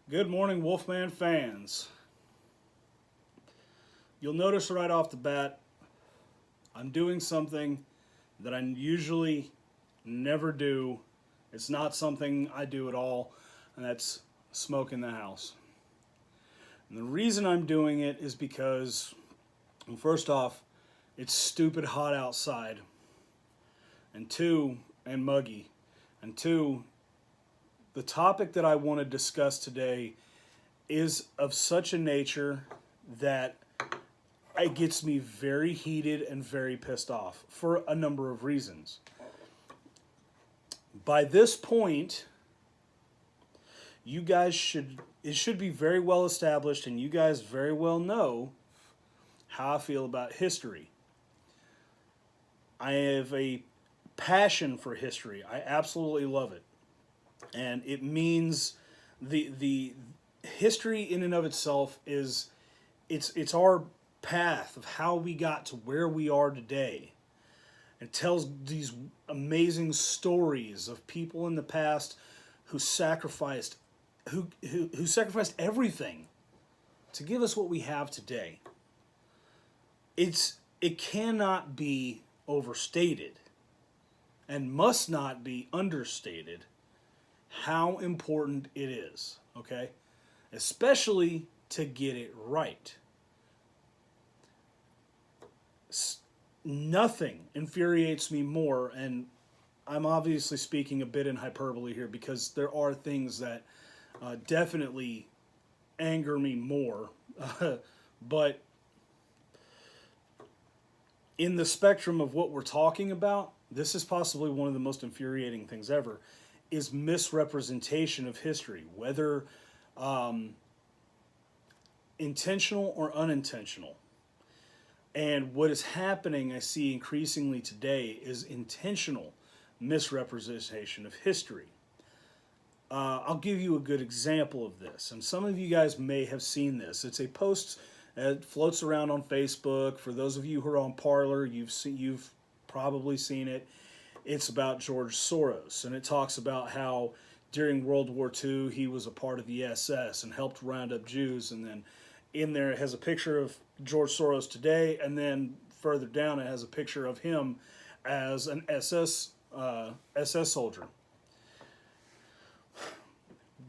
Good morning, Wolfman fans. You'll notice right off the bat, I'm doing something that I usually never do. It's not something I do at all, and that's smoke in the house. And the reason I'm doing it is because, well, first off, it's stupid hot outside, and muggy. And two, the topic that I want to discuss today is of such a nature that it gets me very heated and very pissed off for a number of reasons. By this point, it should be very well established, and you guys very well know how I feel about history. I have a passion for history. I absolutely love it. And it means the history in and of itself is it's our path of how we got to where we are today. It tells these amazing stories of people in the past who sacrificed who sacrificed everything to give us what we have today. It cannot be overstated and must not be understated how important it is, okay? Especially to get it right. Nothing infuriates me more, and I'm obviously speaking a bit in hyperbole here because there are things that definitely anger me more. But in the spectrum of what we're talking about, this is possibly one of the most infuriating things ever, is misrepresentation of history, whether intentional or unintentional. And what is happening, I see increasingly today, is intentional misrepresentation of history. I'll give you a good example of this, and some of you guys may have seen this. It's a post that floats around on Facebook. For those of you who are on Parler, you've probably seen it. It's about George Soros, and it talks about how during World War II he was a part of the SS and helped round up Jews, and then in there it has a picture of George Soros today, and then further down it has a picture of him as an SS soldier.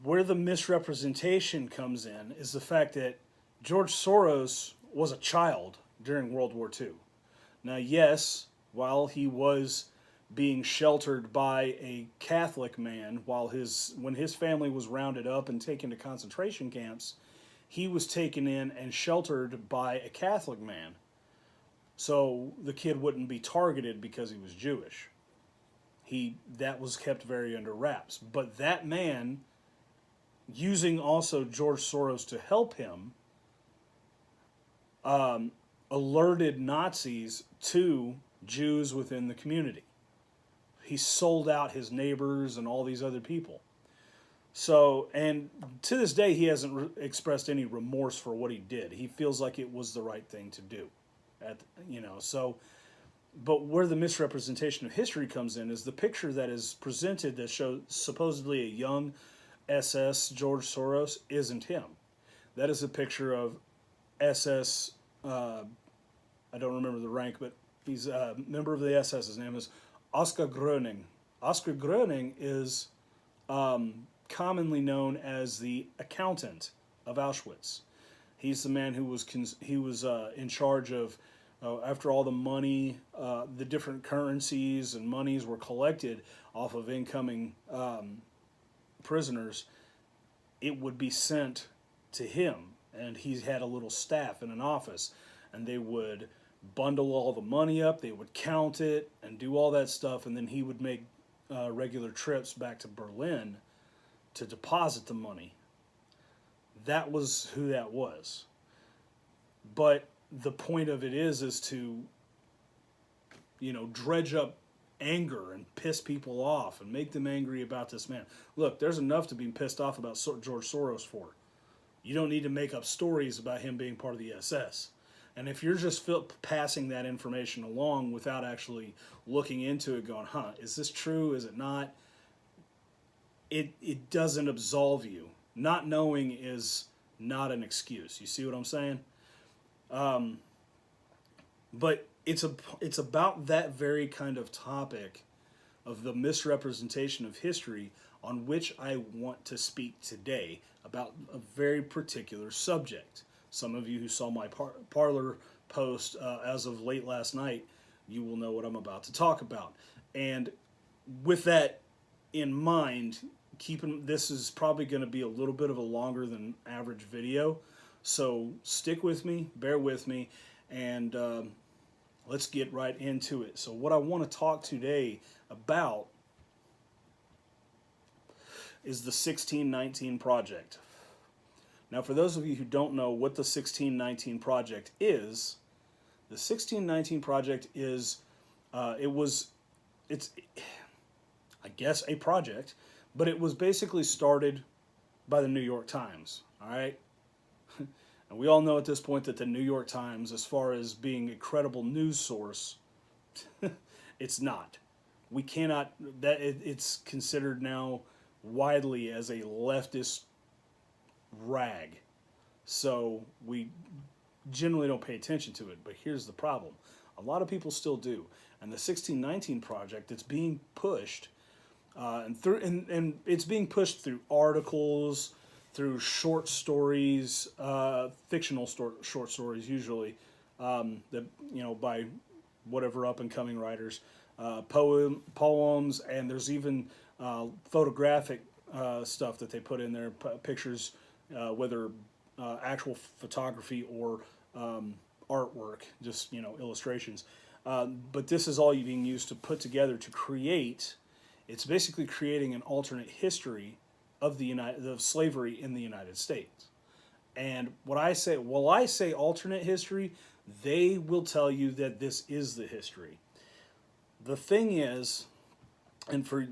Where the misrepresentation comes in is the fact that George Soros was a child during World War II. Now, yes, while he was being sheltered by a Catholic man, when his family was rounded up and taken to concentration camps, he was taken in and sheltered by a Catholic man. So the kid wouldn't be targeted because he was Jewish. That was kept very under wraps. But that man, using also George Soros to help him, alerted Nazis to Jews within the community. He sold out his neighbors and all these other people. So, and to this day, he hasn't expressed any remorse for what he did. He feels like it was the right thing to do. But where the misrepresentation of history comes in is the picture that is presented that shows supposedly a young SS George Soros isn't him. That is a picture of SS, I don't remember the rank, but he's a member of the SS. His name is Oskar Gröning. Oskar Gröning is commonly known as the accountant of Auschwitz. He's the man who was in charge of after all the money, the different currencies and monies were collected off of incoming prisoners. It would be sent to him, and he had a little staff in an office, and they would bundle all the money up, they would count it and do all that stuff, and then he would make regular trips back to Berlin to deposit the money. That was who that was. But the point of it is to, dredge up anger and piss people off and make them angry about this man. Look, there's enough to be pissed off about George Soros for. You don't need to make up stories about him being part of the SS. And if you're just passing that information along without actually looking into it, going, is this true? Is it not? It doesn't absolve you. not knowing is not an excuse. You see what I'm saying? But it's about that very kind of topic of the misrepresentation of history on which I want to speak today about a very particular subject. Some of you who saw my parlor post as of late last night, you will know what I'm about to talk about. And with that in mind, this is probably going to be a little bit of a longer than average video. So stick with me, bear with me, and let's get right into it. So what I want to talk today about is the 1619 Project. Now, for those of you who don't know what the 1619 Project is, the 1619 Project is, it's, I guess, a project, but it was basically started by the New York Times, all right? And we all know at this point that the New York Times, as far as being a credible news source, it's not. We cannot, it's considered now widely as a leftist rag. So we generally don't pay attention to it. But here's the problem. A lot of people still do. And the 1619 Project, it's being pushed, and it's being pushed through articles, through short stories, fictional short stories usually, that, you know, by whatever up and coming writers, poems, and there's even photographic stuff that they put in there, pictures, whether actual photography or artwork, just, you know, illustrations. But this is all being used to put together to create. It's basically creating an alternate history of of slavery in the United States. And what I say, well, I say alternate history, they will tell you that this is the history. The thing is, and for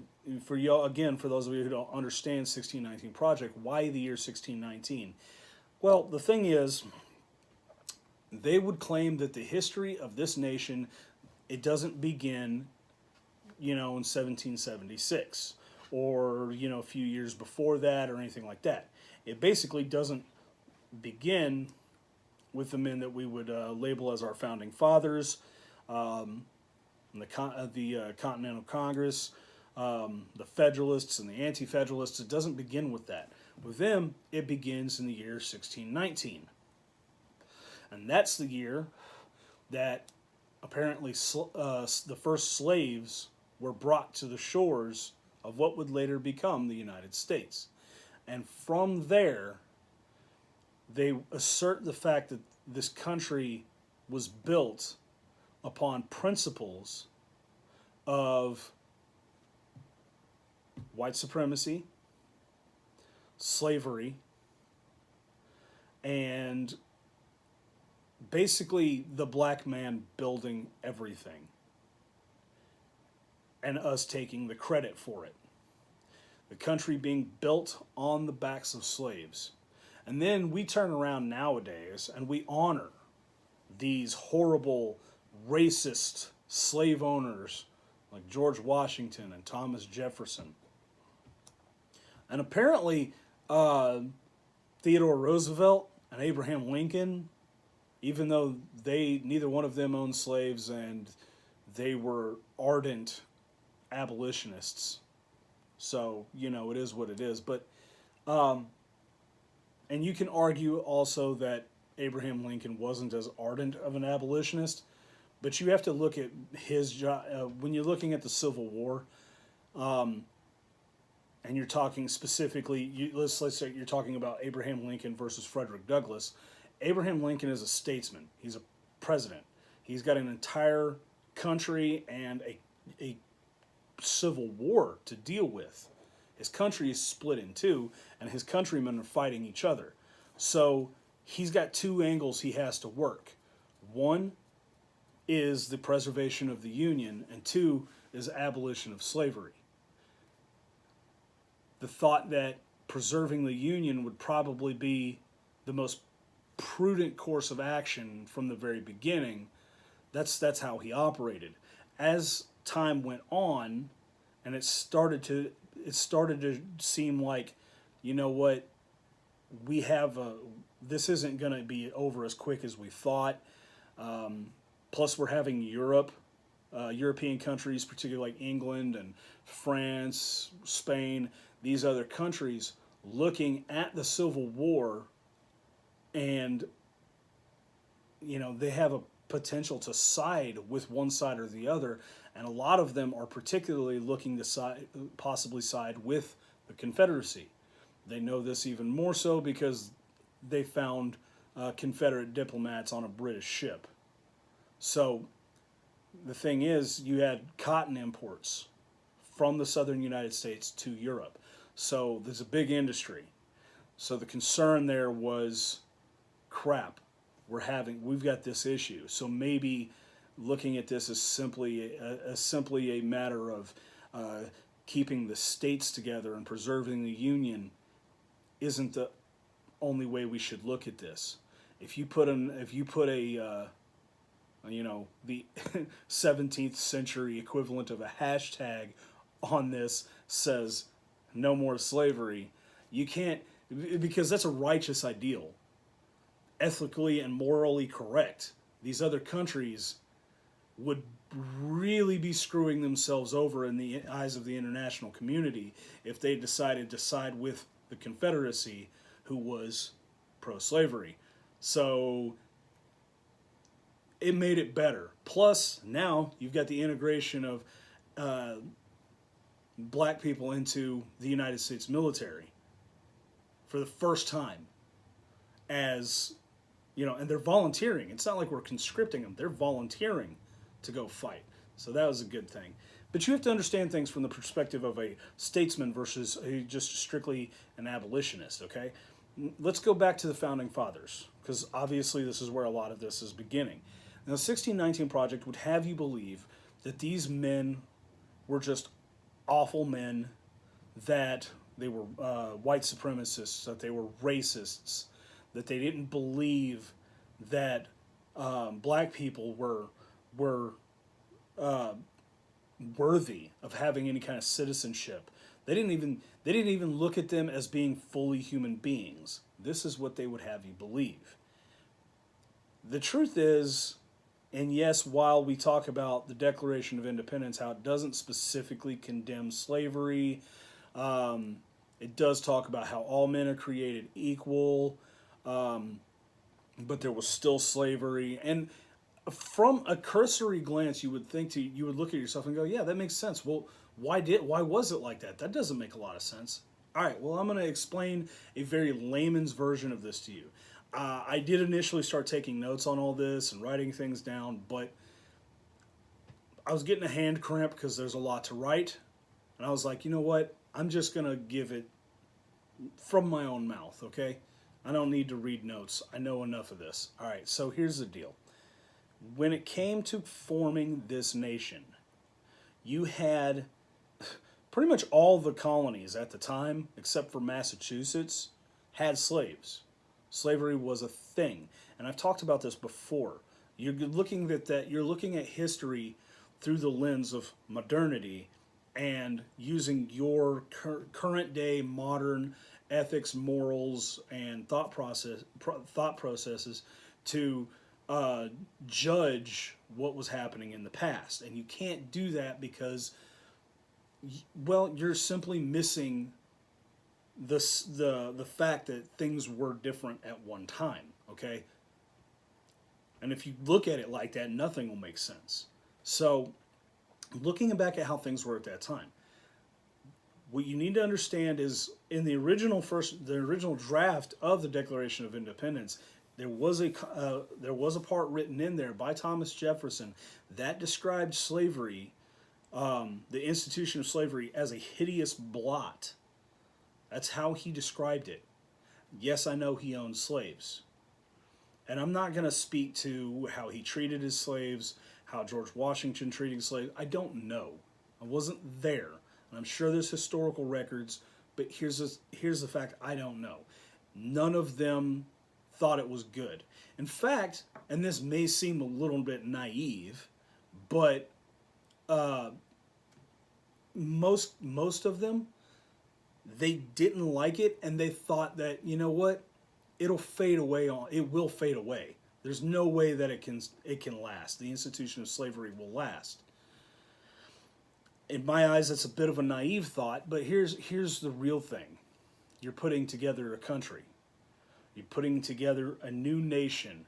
y'all, again, for those of you who don't understand 1619 Project, why the year 1619? Well, the thing is, they would claim that the history of this nation, it doesn't begin, you know, in 1776 or, you know, a few years before that or anything like that. It basically doesn't begin with the men that we would label as our founding fathers, the Continental Congress, the Federalists and the Anti-Federalists. It doesn't begin with that. With them, it begins in the year 1619. And that's the year that apparently the first slaves were brought to the shores of what would later become the United States. And from there, they assert the fact that this country was built upon principles of white supremacy, slavery, and basically the black man building everything and us taking the credit for it. The country being built on the backs of slaves. And then we turn around nowadays and we honor these horrible, racist slave owners like George Washington and Thomas Jefferson. And apparently, Theodore Roosevelt and Abraham Lincoln, even though neither one of them owned slaves and they were ardent abolitionists. So, you know, it is what it is. But, and you can argue also that Abraham Lincoln wasn't as ardent of an abolitionist, but you have to look at his job, when you're looking at the Civil War, and you're talking specifically, let's say you're talking about Abraham Lincoln versus Frederick Douglass. Abraham Lincoln is a statesman. He's a president. He's got an entire country and a civil war to deal with. His country is split in two, and his countrymen are fighting each other. So he's got two angles he has to work. One is the preservation of the Union, and two is abolition of slavery. The thought that preserving the Union would probably be the most prudent course of action from the very beginning, that's how he operated. As time went on, and it started to seem like, you know what, we have this isn't going to be over as quick as we thought. Plus, we're having European countries, particularly like England and France, Spain, these other countries, looking at the Civil War, and they have a potential to side with one side or the other, and a lot of them are particularly looking to possibly side with the Confederacy. They know this even more so because they found Confederate diplomats on a British ship. So the thing is, you had cotton imports from the southern United States to Europe. So there's a big industry. So the concern there was, crap, we've got this issue. So maybe looking at this as simply a matter of keeping the states together and preserving the Union isn't the only way we should look at this. If you put a the 17th century equivalent of a hashtag on this says no more slavery, you can't, because that's a righteous ideal, ethically and morally correct. These other countries would really be screwing themselves over in the eyes of the international community if they decided to side with the Confederacy, who was pro-slavery. So it made it better. Plus, now you've got the integration of black people into the United States military for the first time, as and they're volunteering. It's not like we're conscripting them. They're volunteering to go fight. So that was a good thing. But you have to understand things from the perspective of a statesman versus just strictly an abolitionist, okay? Let's go back to the Founding Fathers, because obviously this is where a lot of this is beginning. Now, the 1619 Project would have you believe that these men were just awful men, that they were white supremacists, that they were racists, that they didn't believe that black people were worthy of having any kind of citizenship. They didn't even look at them as being fully human beings. This is what they would have you believe. The truth is, and yes, while we talk about the Declaration of Independence, how it doesn't specifically condemn slavery, it does talk about how all men are created equal, but there was still slavery. And from a cursory glance, you would look at yourself and go, yeah, that makes sense. Well, why was it like that? That doesn't make a lot of sense. All right, well, I'm going to explain a very layman's version of this to you. I did initially start taking notes on all this and writing things down, but I was getting a hand cramp because there's a lot to write. And I was like, you know what? I'm just going to give it from my own mouth, okay? I don't need to read notes. I know enough of this. All right, so here's the deal. When it came to forming this nation, you had pretty much all the colonies at the time, except for Massachusetts, had slaves. Slavery was a thing, and I've talked about this before. You're looking at history through the lens of modernity and using your current day modern ethics, morals, and thought processes to judge what was happening in the past. And you can't do that because, well, you're simply missing the fact that things were different at one time, okay? And if you look at it like that, nothing will make sense. So, looking back at how things were at that time, what you need to understand is in the original draft of the Declaration of Independence, there was a part written in there by Thomas Jefferson that described slavery, the institution of slavery, as a hideous blot. That's how he described it. Yes, I know he owned slaves. And I'm not going to speak to how he treated his slaves, how George Washington treated slaves. I don't know. I wasn't there. And I'm sure there's historical records, but here's the fact: I don't know. None of them thought it was good. In fact, and this may seem a little bit naive, but most of them They didn't like it, and they thought that, you know what, it'll fade away. It will fade away. There's no way that it can last. The institution of slavery will last. In my eyes, that's a bit of a naive thought, but here's the real thing. You're putting together a country. You're putting together a new nation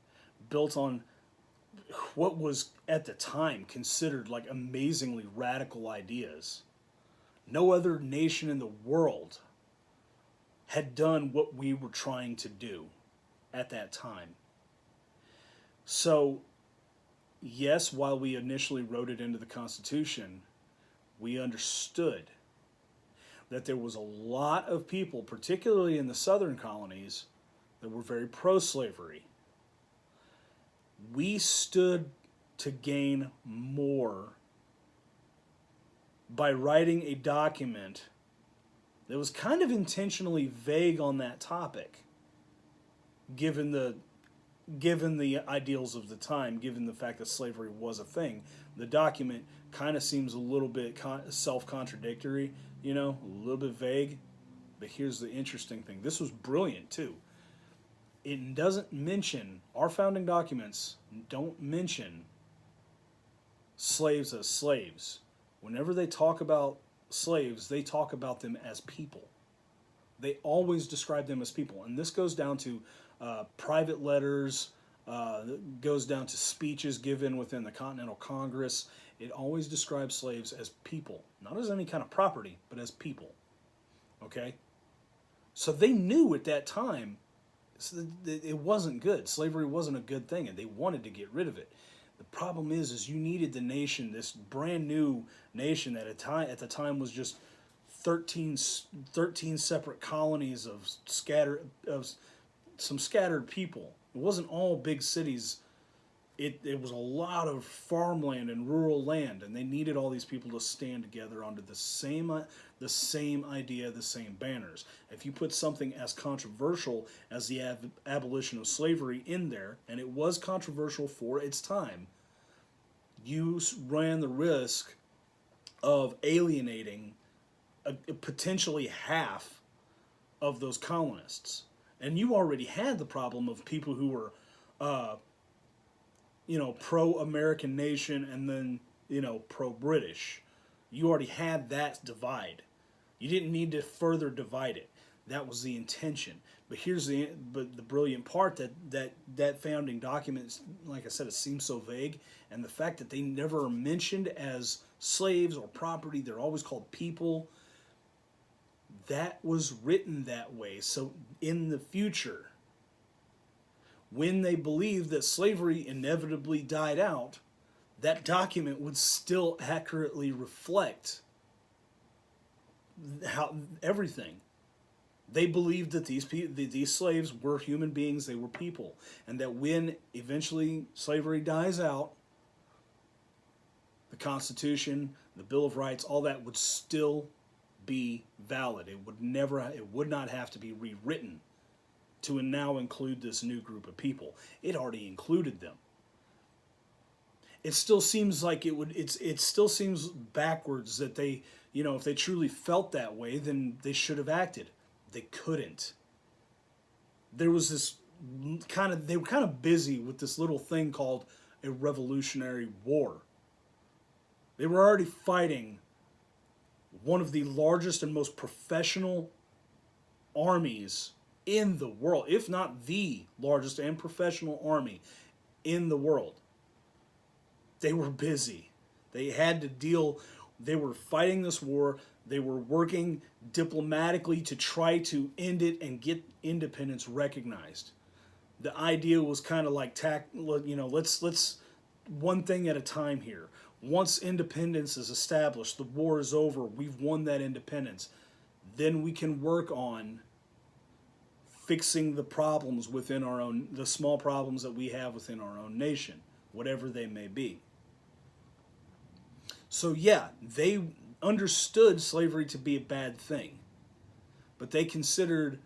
built on what was at the time considered like amazingly radical ideas. No other nation in the world had done what we were trying to do at that time. So, yes, while we initially wrote it into the Constitution, we understood that there was a lot of people, particularly in the southern colonies, that were very pro-slavery. We stood to gain more by writing a document that was kind of intentionally vague on that topic, given the ideals of the time, given the fact that slavery was a thing. The document kind of seems a little bit self-contradictory, a little bit vague. But here's the interesting thing. This was brilliant, too. It doesn't mention, our founding documents don't mention slaves as slaves. Whenever they talk about slaves, they talk about them as people. They always describe them as people. And this goes down to private letters, goes down to speeches given within the Continental Congress. It always describes slaves as people. Not as any kind of property, but as people. Okay? So they knew at that time it wasn't good. Slavery wasn't a good thing, and they wanted to get rid of it. The problem is you needed the nation, this brand new nation that at the time was just 13 separate colonies of some scattered people. It wasn't all big cities. It was a lot of farmland and rural land, and they needed all these people to stand together under the same idea, the same banners. If you put something as controversial as the abolition of slavery in there, and it was controversial for its time, you ran the risk of alienating potentially half of those colonists. And you already had the problem of people who were pro-American nation and then, pro-British. You already had that divide. You didn't need to further divide it. That was the intention. But the brilliant part that founding document, like I said, it seems so vague, and the fact that they never are mentioned as slaves or property, they're always called people. That was written that way. So in the future, when they believed that slavery inevitably died out, that document would still accurately reflect everything. They believed that these slaves were human beings, they were people, and that when eventually slavery dies out, the Constitution, the Bill of Rights, all that would still be valid. It would not have to be rewritten to now include this new group of people. It already included them. It still seems like it still seems backwards that they, if they truly felt that way, then they should have acted. They couldn't. There was this they were kind of busy with this little thing called a Revolutionary War. They were already fighting one of the largest and most professional armies in the world, if not the largest and professional army in the world. They were busy. They had to deal, they were fighting this war. They were working diplomatically to try to end it and get independence recognized. The idea was kind of like, let's one thing at a time here. Once independence is established, the war is over, we've won that independence, then we can work on fixing the problems within the small problems that we have within our own nation, whatever they may be. So yeah, they understood slavery to be a bad thing, but they considered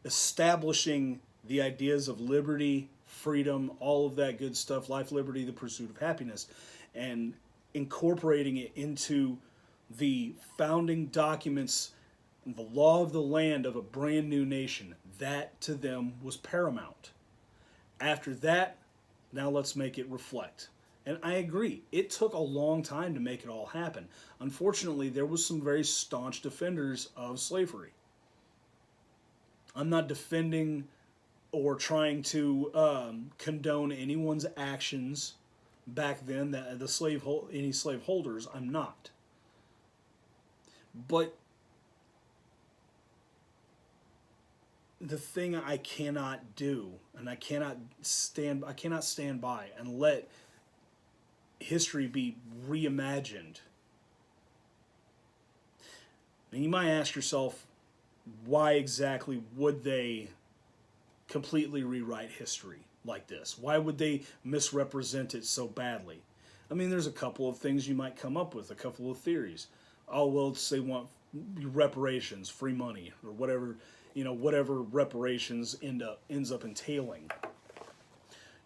establishing the ideas of liberty, freedom, all of that good stuff, life, liberty, the pursuit of happiness, and incorporating it into the founding documents the law of the land of a brand new nation, that to them was paramount. After that, now let's make it reflect. And I agree, it took a long time to make it all happen. Unfortunately, there was some very staunch defenders of slavery. I'm not defending or trying to condone anyone's actions back then, that any slaveholders. I'm not. But the thing I cannot do, and I cannot stand by and let history be reimagined. And you might ask yourself, why exactly would they completely rewrite history like this? Why would they misrepresent it so badly? I mean, there's a couple of things you might come up with, a couple of theories. Oh, well, they want reparations, free money, or whatever, whatever reparations ends up entailing.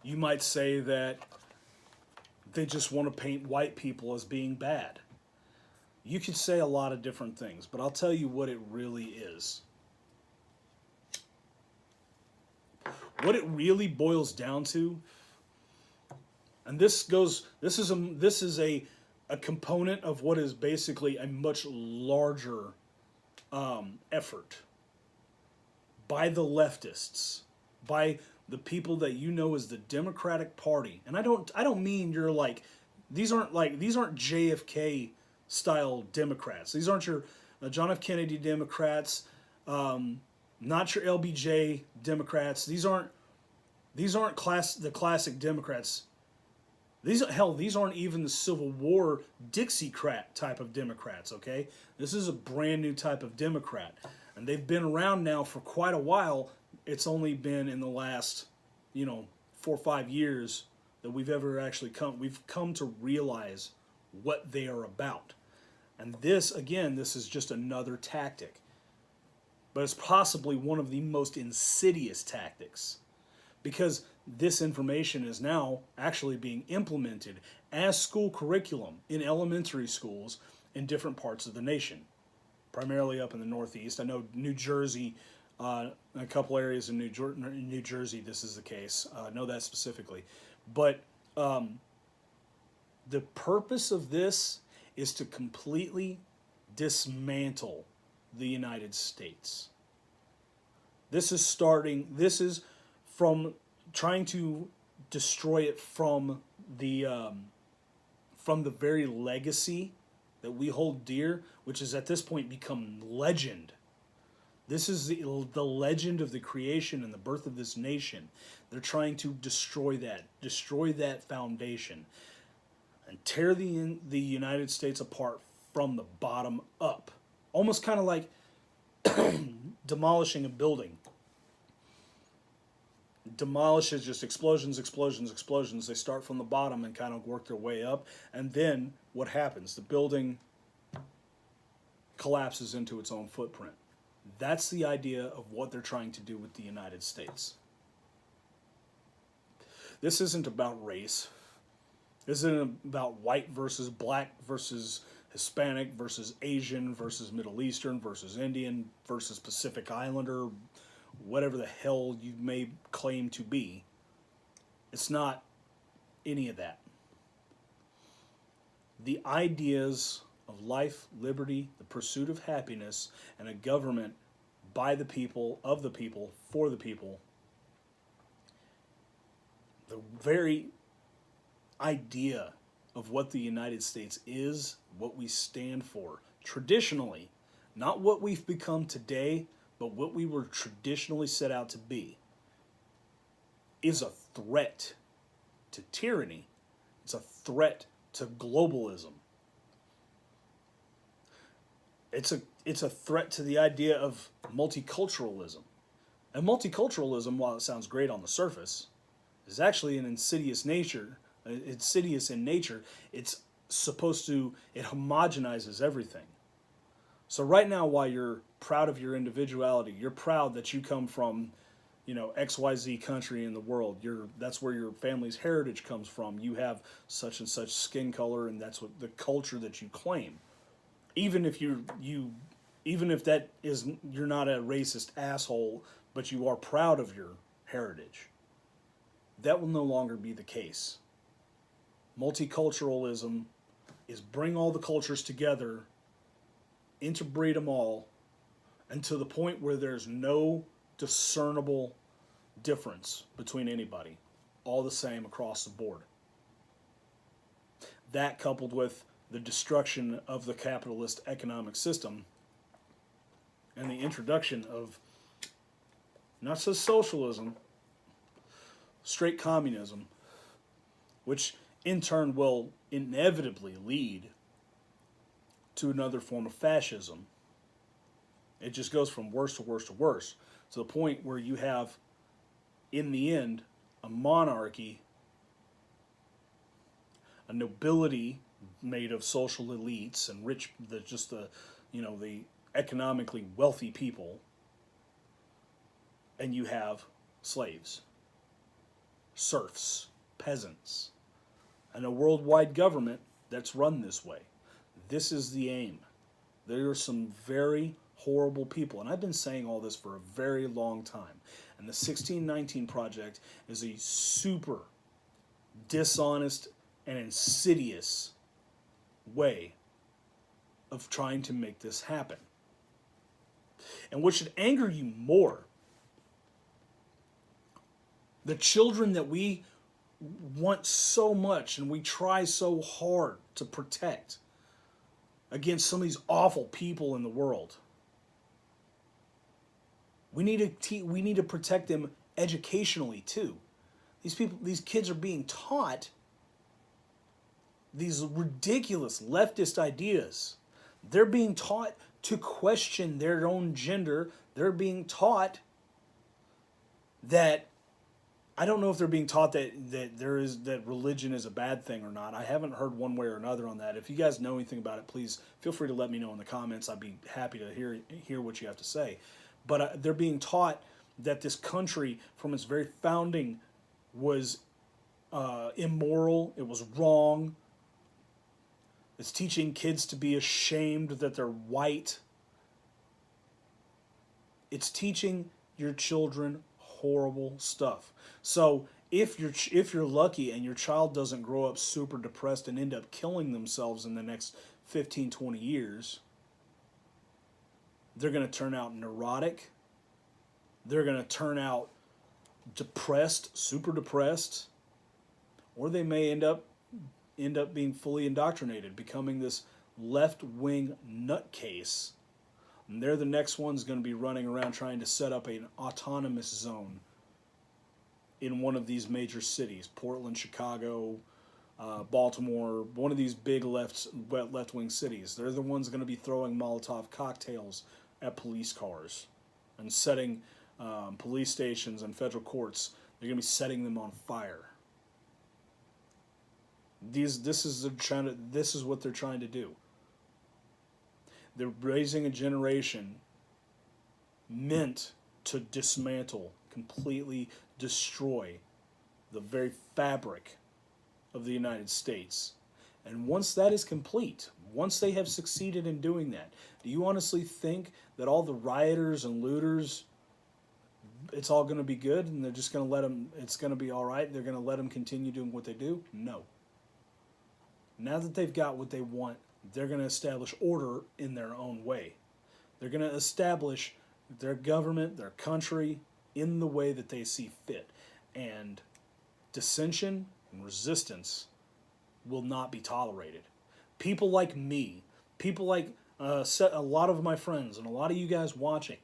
You might say that they just want to paint white people as being bad. You could say a lot of different things, but I'll tell you what it really is. What it really boils down to, and this is a component of what is basically a much larger effort by the leftists, by the people that you know as the Democratic Party. And I don't mean you're like, these aren't JFK style Democrats. These aren't your John F. Kennedy Democrats, not your LBJ Democrats. These aren't the classic Democrats. These aren't even the Civil War Dixiecrat type of Democrats, okay? This is a brand new type of Democrat. And they've been around now for quite a while. It's only been in the last, 4 or 5 years that we've come to realize what they are about. And this is just another tactic. But it's possibly one of the most insidious tactics, because this information is now actually being implemented as school curriculum in elementary schools in different parts of the nation, primarily up in the Northeast. I know New Jersey, a couple areas in New Jersey, this is the case. I know that specifically. But the purpose of this is to completely dismantle the United States. This is from trying to destroy it from the very legacy that we hold dear, which is at this point become legend. This is the legend of the creation and the birth of this nation. They're trying to destroy that foundation, and tear the United States apart from the bottom up. Almost kind of like demolishing a building. Demolish is just explosions. They start from the bottom and kind of work their way up. And then what happens? The building collapses into its own footprint. That's the idea of what they're trying to do with the United States. This isn't about race. This isn't about white versus black versus Hispanic versus Asian versus Middle Eastern versus Indian versus Pacific Islander, whatever the hell you may claim to be. It's not any of that. The ideas of life, liberty, the pursuit of happiness, and a government by the people, of the people, for the people, the very idea of what the United States is, what we stand for, traditionally, not what we've become today, but what we were traditionally set out to be, is a threat to tyranny. It's a threat to globalism. It's a threat to the idea of multiculturalism. And multiculturalism, while it sounds great on the surface, is actually an insidious nature. Insidious in nature. It homogenizes everything. So right now, while you're proud of your individuality, you're proud that you come from, XYZ country in the world. That's where your family's heritage comes from. You have such and such skin color, and that's what the culture that you claim. Even if you Even if you're not a racist asshole, but you are proud of your heritage. That will no longer be the case. Multiculturalism is bring all the cultures together, interbreed them all, and to the point where there's no discernible difference between anybody. All the same across the board. That, coupled with the destruction of the capitalist economic system and the introduction of not just socialism, straight communism, which in turn will inevitably lead to another form of fascism. It just goes from worse to worse to worse, to the point where you have, in the end, a monarchy, a nobility made of social elites and rich, the economically wealthy people, and you have slaves, serfs, peasants, and a worldwide government that's run this way. This is the aim. There are some very horrible people, and I've been saying all this for a very long time. And the 1619 Project is a super dishonest and insidious way of trying to make this happen. And what should anger you more, the children that we want so much and we try so hard to protect against some of these awful people in the world. We need to protect them educationally too. These kids are being taught these ridiculous leftist ideas. They're being taught to question their own gender. They're being taught that, I don't know if they're being taught that religion is a bad thing or not. I haven't heard one way or another on that. If you guys know anything about it, please feel free to let me know in the comments. I'd be happy to hear what you have to say. But they're being taught that this country, from its very founding, was immoral. It was wrong. It's teaching kids to be ashamed that they're white. It's teaching your children horrible stuff. So if you're lucky and your child doesn't grow up super depressed and end up killing themselves in the next 15, 20 years, they're going to turn out neurotic. They're going to turn out depressed, super depressed, or they may end up being fully indoctrinated, becoming this left-wing nutcase. And they're the next ones going to be running around trying to set up an autonomous zone in one of these major cities, Portland, Chicago, Baltimore, one of these big left-wing cities. They're the ones going to be throwing Molotov cocktails at police cars and setting police stations and federal courts. They're going to be setting them on fire. This is what they're trying to do. They're raising a generation meant to dismantle, completely destroy the very fabric of the United States. And once that is complete, once they have succeeded in doing that, do you honestly think that all the rioters and looters, it's all going to be good and they're just going to let them, it's going to be all right, they're going to let them continue doing what they do? No. Now that they've got what they want, they're going to establish order in their own way. They're going to establish their government, their country, in the way that they see fit. And dissension and resistance will not be tolerated. People like me, people like a lot of my friends and a lot of you guys watching,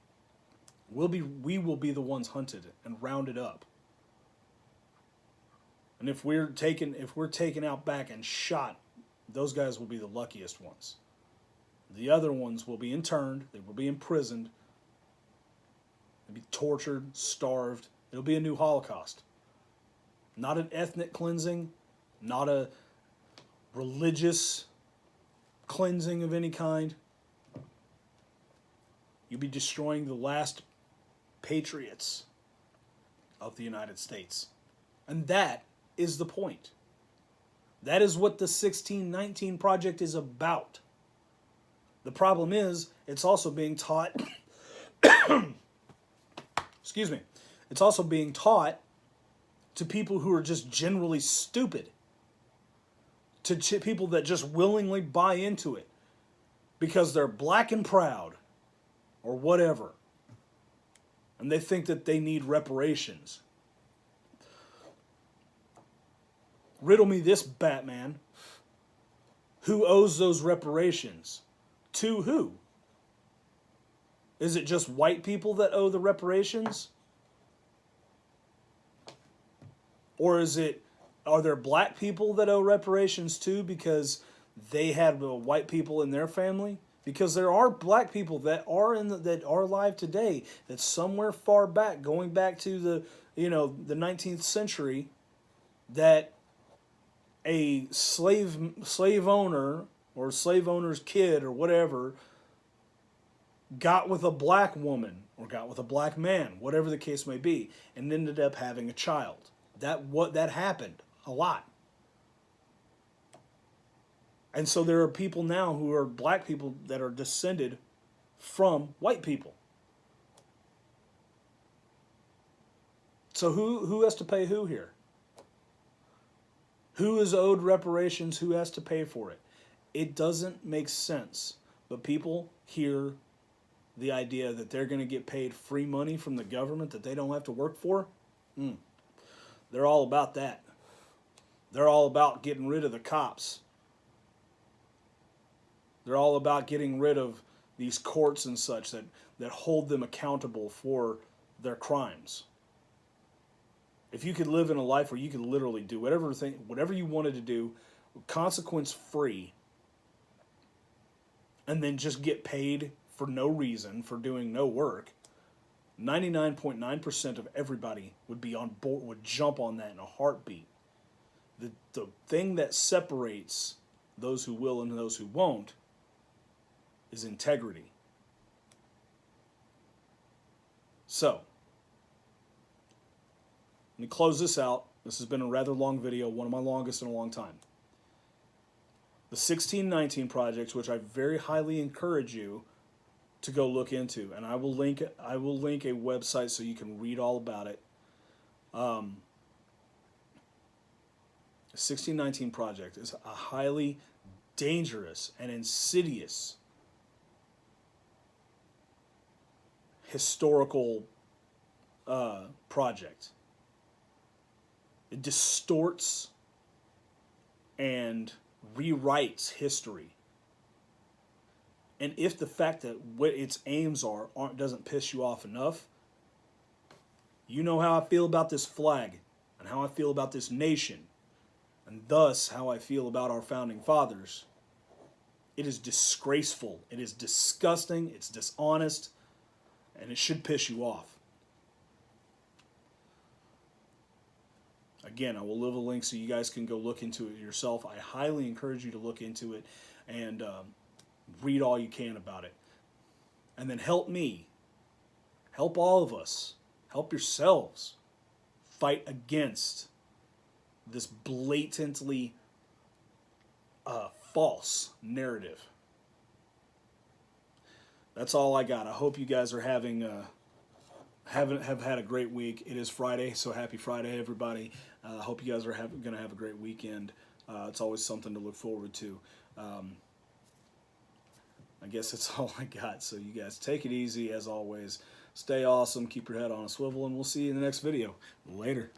we will be the ones hunted and rounded up. And if we're taken out back and shot, those guys will be the luckiest ones. The other ones will be interned, they will be imprisoned, they'll be tortured, starved. It'll be a new Holocaust. Not an ethnic cleansing, not a religious cleansing of any kind. You'll be destroying the last patriots of the United States. And that is the point. That is what the 1619 Project is about. The problem is, it's also being taught, excuse me, it's also being taught to people who are just generally stupid, to people that just willingly buy into it because they're black and proud or whatever. And they think that they need reparations. Riddle me this, Batman. Who owes those reparations? To who? Is it just white people that owe the reparations? Or are there black people that owe reparations too because they had white people in their family? Because there are black people that are that are alive today, that somewhere far back, going back to the 19th century, that a slave owner or slave owner's kid or whatever got with a black woman or got with a black man, whatever the case may be, and ended up having a child. That happened a lot. And so there are people now who are black people that are descended from white people. So who has to pay who here? Who is owed reparations? Who has to pay for it? It doesn't make sense. But people hear the idea that they're going to get paid free money from the government that they don't have to work for. They're all about that. They're all about getting rid of the cops. They're all about getting rid of these courts and such that hold them accountable for their crimes. If you could live in a life where you could literally do whatever you wanted to do, consequence free, and then just get paid for no reason for doing no work, 99.9% of everybody would be on board, would jump on that in a heartbeat. The thing that separates those who will and those who won't is integrity. So, let me close this out. This has been a rather long video, one of my longest in a long time. The 1619 projects, which I very highly encourage you to go look into, and I will link a website so you can read all about it. The 1619 project is a highly dangerous and insidious historical project. It distorts and rewrites history. And if the fact that what its aims doesn't piss you off enough, you know how I feel about this flag and how I feel about this nation, and thus how I feel about our founding fathers. It is disgraceful. It is disgusting. It's dishonest. And it should piss you off. Again, I will leave a link so you guys can go look into it yourself. I highly encourage you to look into it and read all you can about it. And then help me, help all of us, help yourselves fight against this blatantly false narrative. That's all I got. I hope you guys are have had a great week. It is Friday, so happy Friday, everybody. I hope you guys are going to have a great weekend. It's always something to look forward to. I guess that's all I got. So you guys take it easy as always. Stay awesome. Keep your head on a swivel, and we'll see you in the next video. Later.